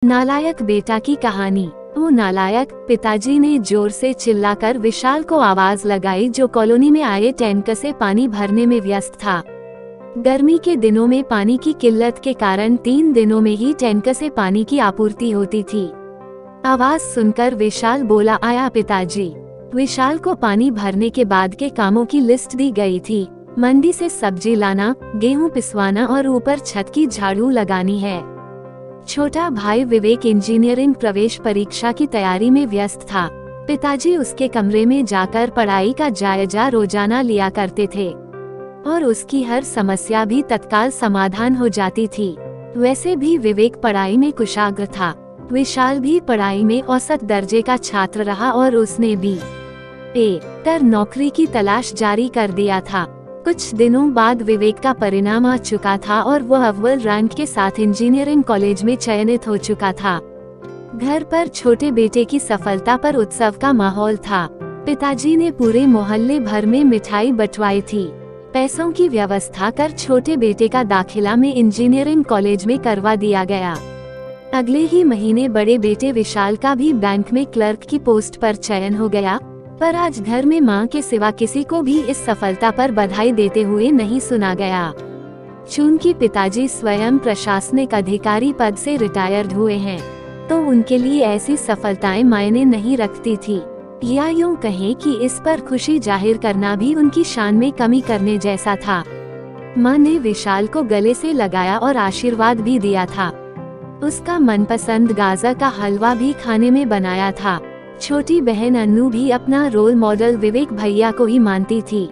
नालायक बेटा की कहानी। वो नालायक, पिताजी ने जोर से चिल्लाकर विशाल को आवाज लगाई जो कॉलोनी में आए टैंक से पानी भरने में व्यस्त था। गर्मी के दिनों में पानी की किल्लत के कारण 3 दिनों में ही टैंक से पानी की आपूर्ति होती थी। आवाज सुनकर विशाल बोला, आया पिताजी। विशाल को पानी भरने के बाद के कामों की लिस्ट दी गई थी। मंडी से सब्जी लाना, गेहूं पिसवाना और ऊपर छत की झाड़ू लगानी है। छोटा भाई विवेक इंजीनियरिंग प्रवेश परीक्षा की तैयारी में व्यस्त था। पिताजी उसके कमरे में जाकर पढ़ाई का जायजा रोजाना लिया करते थे और उसकी हर समस्या भी तत्काल समाधान हो जाती थी। वैसे भी विवेक पढ़ाई में कुशाग्र था। विशाल भी पढ़ाई में औसत दर्जे का छात्र रहा और उसने B.A. कर नौकरी की तलाश जारी कर दिया था। कुछ दिनों बाद विवेक का परिणाम आ चुका था और वह अव्वल रैंक के साथ इंजीनियरिंग कॉलेज में चयनित हो चुका था। घर पर छोटे बेटे की सफलता पर उत्सव का माहौल था। पिताजी ने पूरे मोहल्ले भर में मिठाई बंटवाई थी। पैसों की व्यवस्था कर छोटे बेटे का दाखिला में इंजीनियरिंग कॉलेज में करवा दिया गया। अगले ही महीने बड़े बेटे विशाल का भी बैंक में क्लर्क की पोस्ट पर चयन हो गया। पर आज घर में मां के सिवा किसी को भी इस सफलता पर बधाई देते हुए नहीं सुना गया। चूंकि पिताजी स्वयं प्रशासनिक अधिकारी पद से रिटायर्ड हुए हैं, तो उनके लिए ऐसी सफलताएं मायने नहीं रखती थी, या यूं कहें कि इस पर खुशी जाहिर करना भी उनकी शान में कमी करने जैसा था। मां ने विशाल को गले से लगाया और आशीर्वाद भी दिया था। उसका मनपसंद गाजर का हलवा भी खाने में बनाया था। छोटी बहन अन्नू भी अपना रोल मॉडल विवेक भैया को ही मानती थी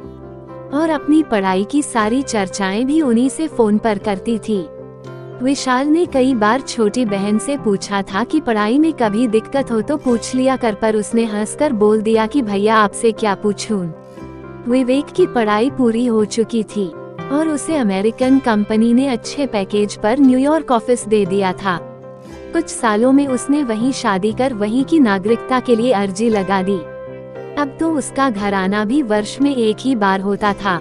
और अपनी पढ़ाई की सारी चर्चाएं भी उन्हीं से फोन पर करती थी। विशाल ने कई बार छोटी बहन से पूछा था कि पढ़ाई में कभी दिक्कत हो तो पूछ लिया कर, पर उसने हंसकर बोल दिया कि भैया आपसे क्या पूछूं। विवेक की पढ़ाई पूरी हो चुकी थी और उसे अमेरिकन कंपनी ने अच्छे पैकेज पर न्यूयॉर्क ऑफिस दे दिया था। कुछ सालों में उसने वहीं शादी कर वहीं की नागरिकता के लिए अर्जी लगा दी। अब तो उसका घराना भी वर्ष में एक ही बार होता था।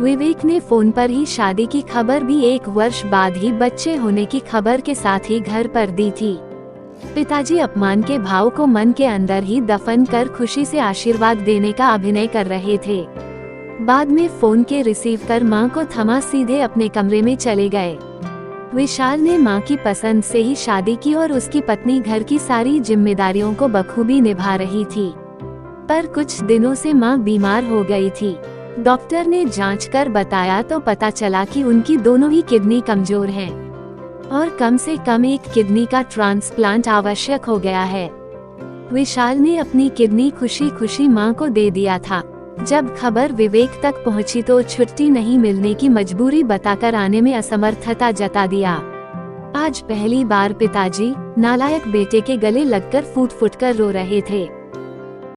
विवेक ने फोन पर ही शादी की खबर भी 1 वर्ष बाद ही बच्चे होने की खबर के साथ ही घर पर दी थी। पिताजी अपमान के भाव को मन के अंदर ही दफन कर खुशी से आशीर्वाद देने का अभिनय कर रहे थे। बाद में फोन के रिसीव कर मां को थमा सीधे अपने कमरे में चले गए। विशाल ने मां की पसंद से ही शादी की और उसकी पत्नी घर की सारी जिम्मेदारियों को बखूबी निभा रही थी। पर कुछ दिनों से मां बीमार हो गई थी। डॉक्टर ने जांच कर बताया तो पता चला कि उनकी दोनों ही किडनी कमजोर हैं और कम से कम एक किडनी का ट्रांसप्लांट आवश्यक हो गया है। विशाल ने अपनी किडनी खुशी खुशी मां को दे दिया था। जब खबर विवेक तक पहुंची तो छुट्टी नहीं मिलने की मजबूरी बताकर आने में असमर्थता जता दिया। आज पहली बार पिताजी नालायक बेटे के गले लगकर फूट फूट कर रो रहे थे।